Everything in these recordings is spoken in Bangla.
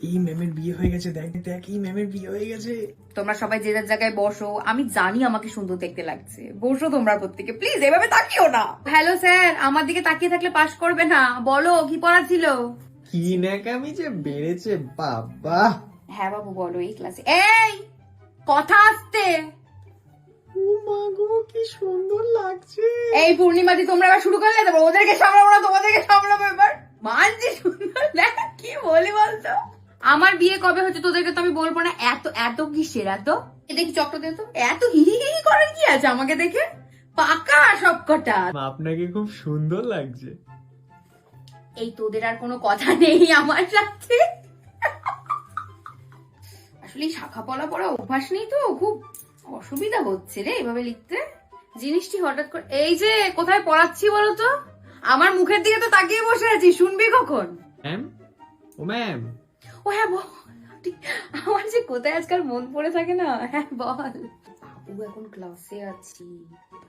এই ম্যামের বিয়ে হয়ে গেছে, দেখ দেখ এই ম্যামের বিয়ে হয়ে গেছে। তোমরা সবাই যে যার জায়গায় বসো, আমি জানি আমাকে সুন্দর দেখতে লাগছে, বসো তোমরা প্রত্যেকে, প্লিজ এভাবে তাকিও না। হ্যালো স্যার, আমার দিকে তাকিয়ে থাকলে পাস করবে না, বলো কি পড়া ছিল? কি ন্যাকামি যে বেড়েছে বাবা। হ্যাঁ বাবু বলো, এই ক্লাসে এই কথা আসতে। ও মা গো কি সুন্দর লাগছে। এই পূর্ণিমাদি তোমরা এবার শুরু করলে, তারপর ওদেরকে সামলাবো না তোমাদেরকে সামলাবো এবার। মানছি সুন্দর দেখ, কি বলি বলতো। আমার বিয়ে কবে হচ্ছে তোদেরকে তো আমি বলবো না। এত এত কিসের এত, দেখি চক্র দে তো, এত হিহি হিহি করার কি আছে আমাকে দেখে? পাকা সব কটা। আপনাকে খুব সুন্দর লাগছে। এই তোদের আর কোনো কথা নেই আমার সাথে। আসলে শাখা পলা পড়া অভ্যাস নেই তো, খুব অসুবিধা হচ্ছে রে এভাবে লিখতে। জিনিসটি হঠাৎ করে এই যে কোথায় পড়াচ্ছি বলতো, আমার মুখের দিকে তো তাকিয়ে বসে আছি, শুনবি কখন? ম্যাম, ও ম্যাম। ও হ্যাঁ বল, আমার যে কোথায় আজকাল মন পড়ে থাকে না। হ্যাঁ বল। বাবু এখন ক্লাসে আছি,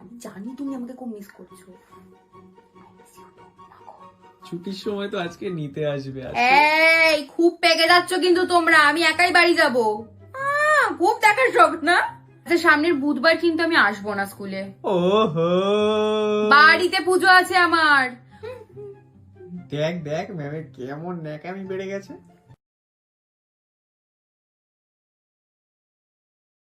আমি জানি তুমি আমাকে খুব মিস করছো। ছুটির সময় তো আজকে নিতে আসবে। এই খুব পেকে যাচ্ছ কিন্তু তোমরা, আমি একাই বাড়ি যাবো। খুব দেখার শখ না? আচ্ছা সামনের বুধবার কিন্তু আমি আসবো না স্কুলে, ওহো বাড়িতে পুজো আছে আমার। দেখ দেখ ম্যামের কেমন ন্যাকামি বেড়ে গেছে।